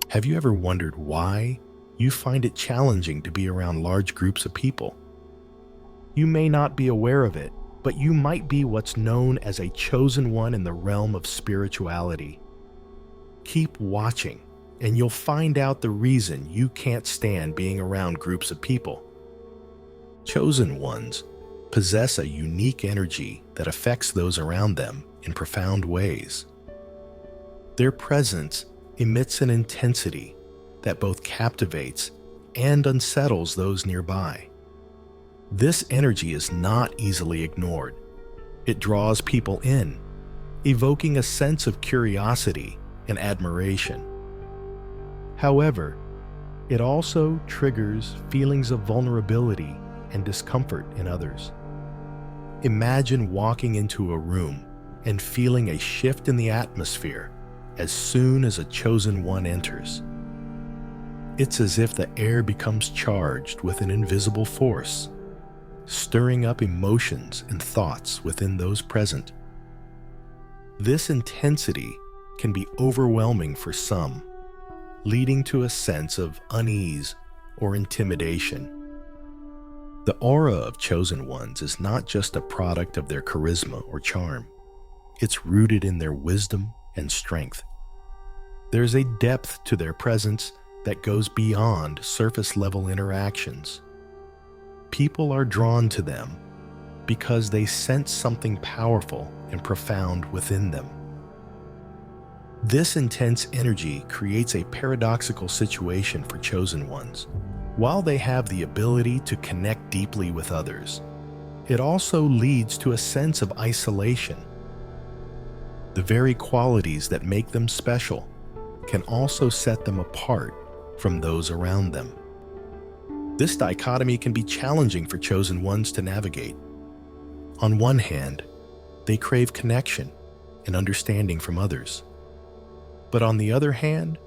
Have you ever wondered why you find it challenging to be around large groups of people? You may not be aware of it, but you might be what's known as a chosen one in the realm of spirituality. Keep watching, and you'll find out the reason you can't stand being around groups of people. Chosen ones possess a unique energy that affects those around them in profound ways. Their presence emits an intensity that both captivates and unsettles those nearby. This energy is not easily ignored. It draws people in, evoking a sense of curiosity and admiration. However, it also triggers feelings of vulnerability and discomfort in others. Imagine walking into a room and feeling a shift in the atmosphere as soon as a chosen one enters. It's as if the air becomes charged with an invisible force, stirring up emotions and thoughts within those present. This intensity can be overwhelming for some, leading to a sense of unease or intimidation. The aura of chosen ones is not just a product of their charisma or charm. It's rooted in their wisdom and strength. There's a depth to their presence that goes beyond surface-level interactions. People are drawn to them because they sense something powerful and profound within them. This intense energy creates a paradoxical situation for chosen ones. While they have the ability to connect deeply with others, it also leads to a sense of isolation. The very qualities that make them special can also set them apart from those around them. This dichotomy can be challenging for chosen ones to navigate. On one hand, they crave connection and understanding from others. But on the other hand,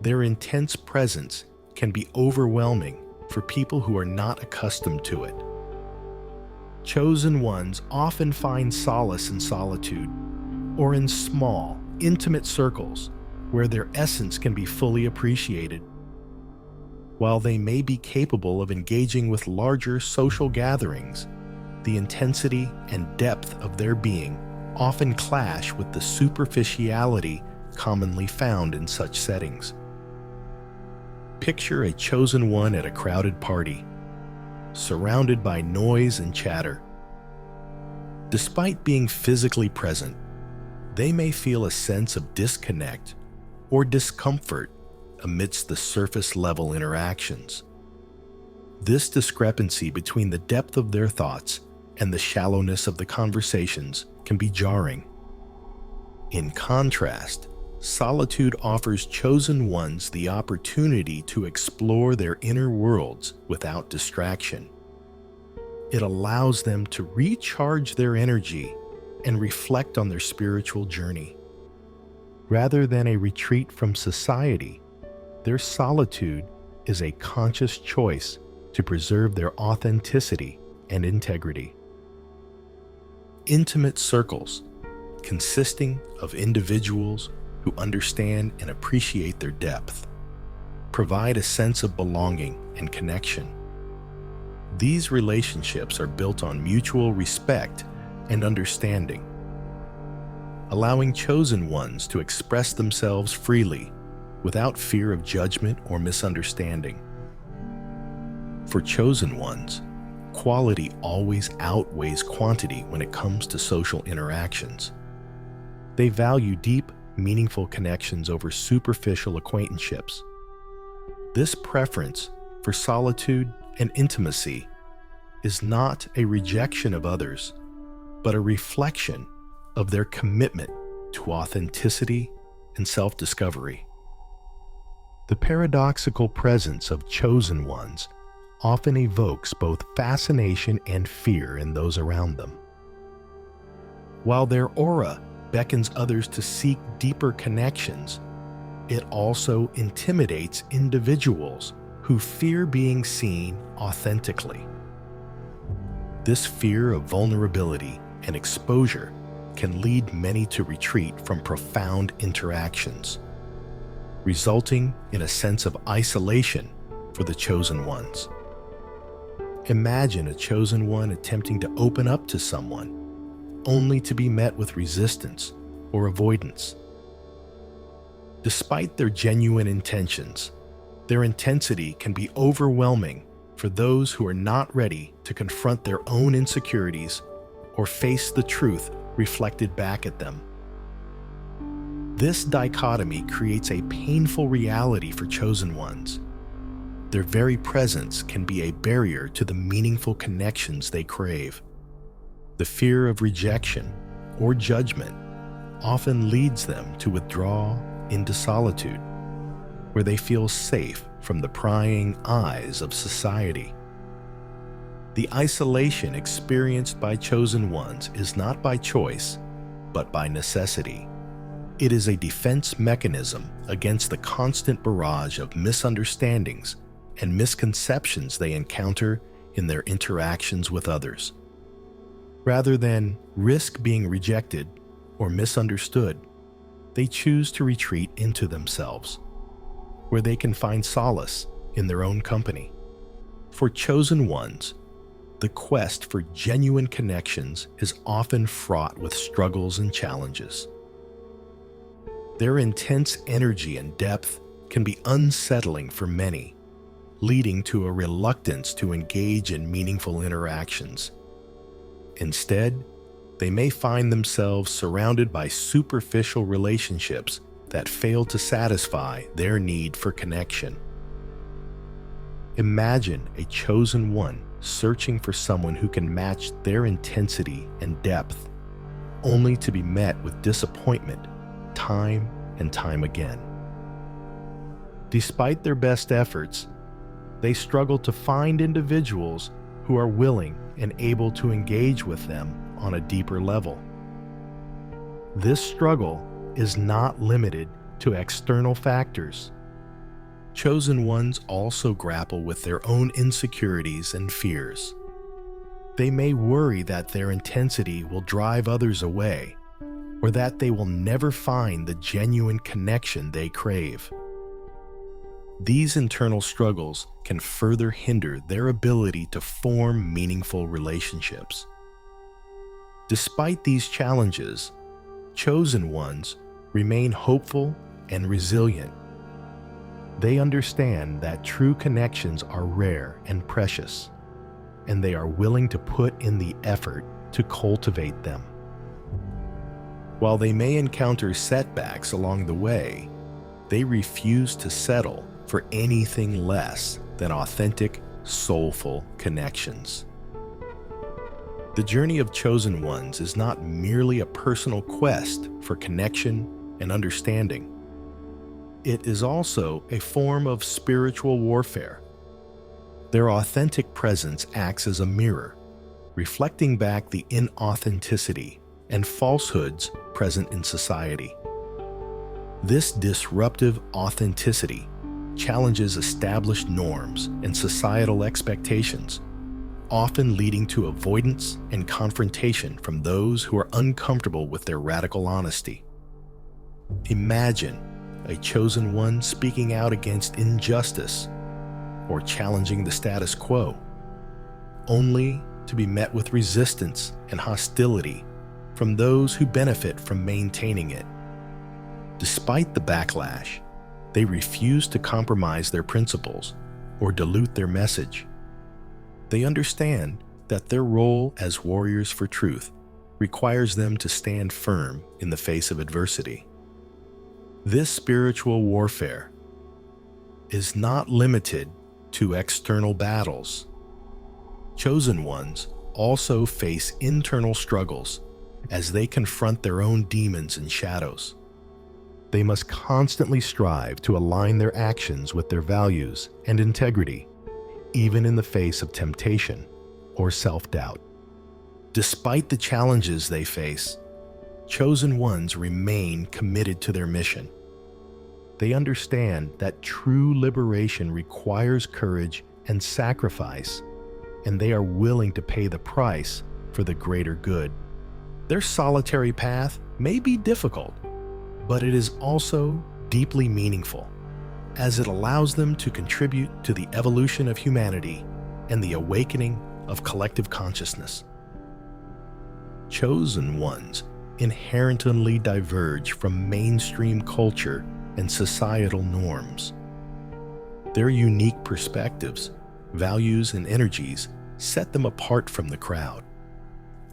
their intense presence can be overwhelming for people who are not accustomed to it. Chosen ones often find solace in solitude or in small, intimate circles where their essence can be fully appreciated. While they may be capable of engaging with larger social gatherings, the intensity and depth of their being often clash with the superficiality commonly found in such settings. Picture a chosen one at a crowded party, surrounded by noise and chatter. Despite being physically present, they may feel a sense of disconnect or discomfort amidst the surface-level interactions. This discrepancy between the depth of their thoughts and the shallowness of the conversations can be jarring. In contrast, solitude offers chosen ones the opportunity to explore their inner worlds without distraction. It allows them to recharge their energy and reflect on their spiritual journey. Rather than a retreat from society, their solitude is a conscious choice to preserve their authenticity and integrity. Intimate circles, consisting of individuals who understand and appreciate their depth, provide a sense of belonging and connection. These relationships are built on mutual respect and understanding, allowing chosen ones to express themselves freely without fear of judgment or misunderstanding. For chosen ones, quality always outweighs quantity when it comes to social interactions. They value deep, meaningful connections over superficial acquaintanceships. This preference for solitude and intimacy is not a rejection of others, but a reflection of their commitment to authenticity and self-discovery. The paradoxical presence of chosen ones often evokes both fascination and fear in those around them. While their aura beckons others to seek deeper connections, it also intimidates individuals who fear being seen authentically. This fear of vulnerability and exposure can lead many to retreat from profound interactions. resulting in a sense of isolation for the chosen ones. Imagine a chosen one attempting to open up to someone, only to be met with resistance or avoidance. Despite their genuine intentions, their intensity can be overwhelming for those who are not ready to confront their own insecurities or face the truth reflected back at them. This dichotomy creates a painful reality for chosen ones. Their very presence can be a barrier to the meaningful connections they crave. The fear of rejection or judgment often leads them to withdraw into solitude, where they feel safe from the prying eyes of society. The isolation experienced by chosen ones is not by choice, but by necessity. It is a defense mechanism against the constant barrage of misunderstandings and misconceptions they encounter in their interactions with others. Rather than risk being rejected or misunderstood, they choose to retreat into themselves, where they can find solace in their own company. For chosen ones, the quest for genuine connections is often fraught with struggles and challenges. Their intense energy and depth can be unsettling for many, leading to a reluctance to engage in meaningful interactions. Instead, they may find themselves surrounded by superficial relationships that fail to satisfy their need for connection. Imagine a chosen one searching for someone who can match their intensity and depth, only to be met with disappointment time and time again. Despite their best efforts, they struggle to find individuals who are willing and able to engage with them on a deeper level. This struggle is not limited to external factors. Chosen ones also grapple with their own insecurities and fears. They may worry that their intensity will drive others away, or that they will never find the genuine connection they crave. These internal struggles can further hinder their ability to form meaningful relationships. Despite these challenges, chosen ones remain hopeful and resilient. They understand that true connections are rare and precious, and they are willing to put in the effort to cultivate them. While they may encounter setbacks along the way, they refuse to settle for anything less than authentic, soulful connections. The journey of chosen ones is not merely a personal quest for connection and understanding. It is also a form of spiritual warfare. Their authentic presence acts as a mirror, reflecting back the inauthenticity and falsehoods present in society. This disruptive authenticity challenges established norms and societal expectations, often leading to avoidance and confrontation from those who are uncomfortable with their radical honesty. Imagine a chosen one speaking out against injustice or challenging the status quo, only to be met with resistance and hostility from those who benefit from maintaining it. Despite the backlash, they refuse to compromise their principles or dilute their message. They understand that their role as warriors for truth requires them to stand firm in the face of adversity. This spiritual warfare is not limited to external battles. Chosen ones also face internal struggles as they confront their own demons and shadows. They must constantly strive to align their actions with their values and integrity, even in the face of temptation or self-doubt. Despite the challenges they face, chosen ones remain committed to their mission. They understand that true liberation requires courage and sacrifice, and they are willing to pay the price for the greater good. Their solitary path may be difficult, but it is also deeply meaningful. as it allows them to contribute to the evolution of humanity and the awakening of collective consciousness. Chosen ones inherently diverge from mainstream culture and societal norms. Their unique perspectives, values, and energies set them apart from the crowd,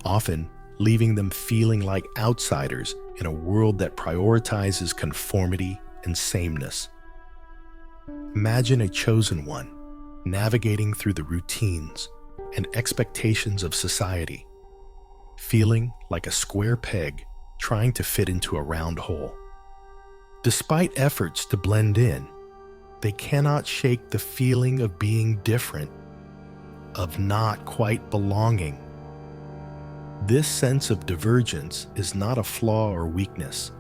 often leaving them feeling like outsiders in a world that prioritizes conformity and sameness. Imagine a chosen one navigating through the routines and expectations of society, feeling like a square peg trying to fit into a round hole. Despite efforts to blend in, they cannot shake the feeling of being different, of not quite belonging. This sense of divergence is not a flaw or weakness.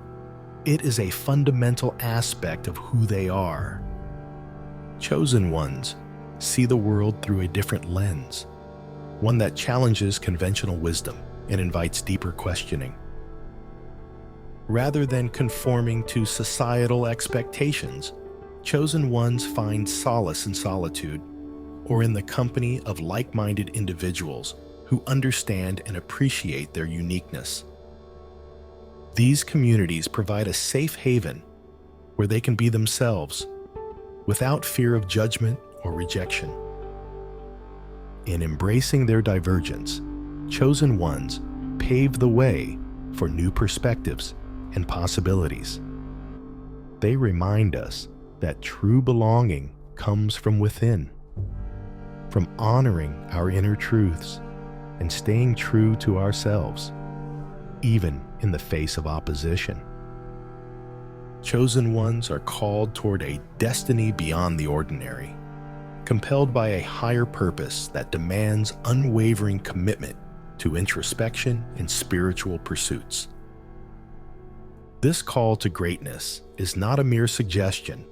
It is a fundamental aspect of who they are. Chosen ones see the world through a different lens, one that challenges conventional wisdom and invites deeper questioning. Rather than conforming to societal expectations, chosen ones find solace in solitude or in the company of like-minded individuals who understand and appreciate their uniqueness. These communities provide a safe haven where they can be themselves without fear of judgment or rejection. In embracing their divergence, chosen ones pave the way for new perspectives and possibilities. They remind us that true belonging comes from within, from honoring our inner truths and staying true to ourselves, even in the face of opposition. Chosen ones are called toward a destiny beyond the ordinary, compelled by a higher purpose that demands unwavering commitment to introspection and spiritual pursuits. This call to greatness is not a mere suggestion,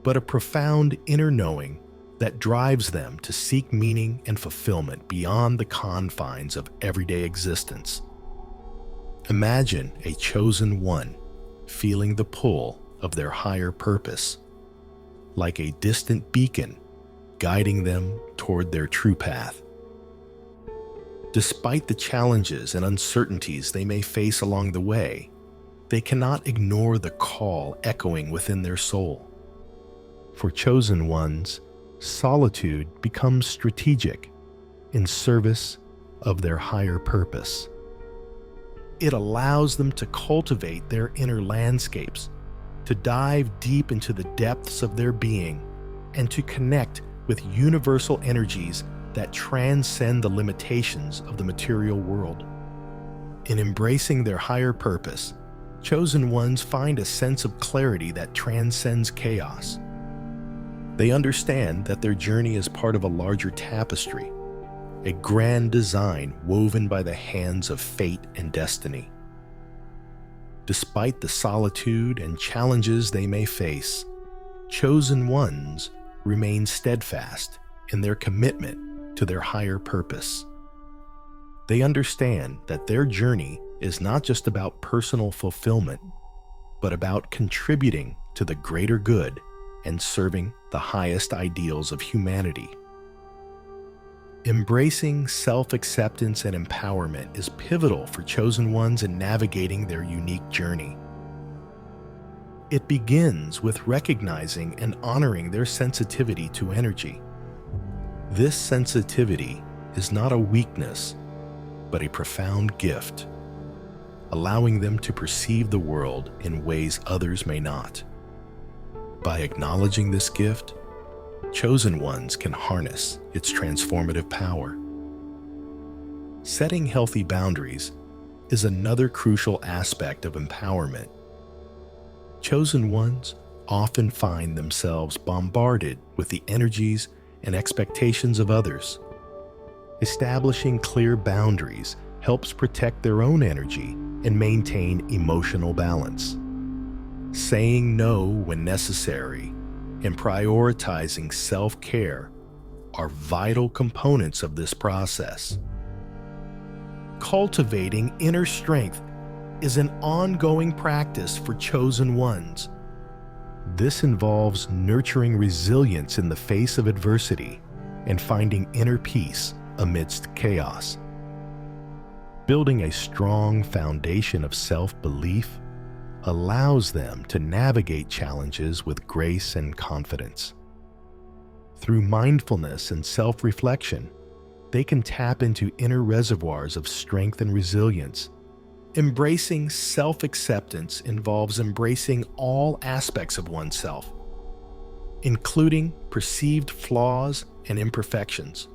but a profound inner knowing that drives them to seek meaning and fulfillment beyond the confines of everyday existence. Imagine a chosen one feeling the pull of their higher purpose, like a distant beacon guiding them toward their true path. Despite the challenges and uncertainties they may face along the way, they cannot ignore the call echoing within their soul. For chosen ones, solitude becomes strategic in service of their higher purpose. It allows them to cultivate their inner landscapes, to dive deep into the depths of their being, and to connect with universal energies that transcend the limitations of the material world. In embracing their higher purpose, chosen ones find a sense of clarity that transcends chaos. They understand that their journey is part of a larger tapestry, a grand design woven by the hands of fate and destiny. Despite the solitude and challenges they may face, chosen ones remain steadfast in their commitment to their higher purpose. They understand that their journey is not just about personal fulfillment, but about contributing to the greater good and serving the highest ideals of humanity. Embracing self-acceptance and empowerment is pivotal for chosen ones in navigating their unique journey. It begins with recognizing and honoring their sensitivity to energy. This sensitivity is not a weakness, but a profound gift, allowing them to perceive the world in ways others may not. By acknowledging this gift, chosen ones can harness its transformative power. Setting healthy boundaries is another crucial aspect of empowerment. Chosen ones often find themselves bombarded with the energies and expectations of others. Establishing clear boundaries helps protect their own energy and maintain emotional balance. Saying no when necessary and prioritizing self-care are vital components of this process. Cultivating inner strength is an ongoing practice for chosen ones. This involves nurturing resilience in the face of adversity and finding inner peace amidst chaos. Building a strong foundation of self-belief allows them to navigate challenges with grace and confidence. Through mindfulness and self-reflection, they can tap into inner reservoirs of strength and resilience. Embracing self-acceptance involves embracing all aspects of oneself, including perceived flaws and imperfections.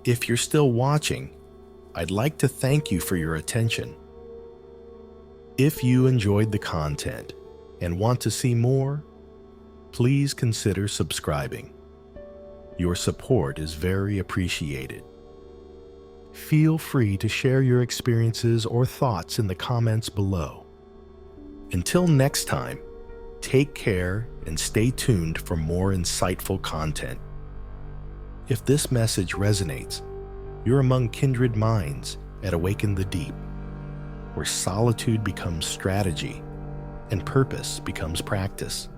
If you're still watching, I'd like to thank you for your attention. If you enjoyed the content and want to see more, please consider subscribing. Your support is very appreciated. Feel free to share your experiences or thoughts in the comments below. Until next time, take care and stay tuned for more insightful content. If this message resonates, you're among kindred minds at Awaken the Deep, where solitude becomes strategy and purpose becomes practice.